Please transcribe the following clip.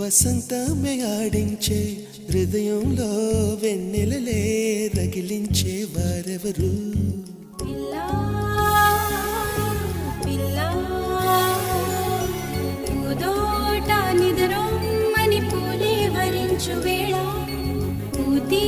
వసంతమే ఆడించే హృదయంలో వెన్నెలలే రగిలించే వారెవరు పిల్లా పిల్లా పూదోట నిద్రొమ్మని పూలే వరించు వేళ పూతి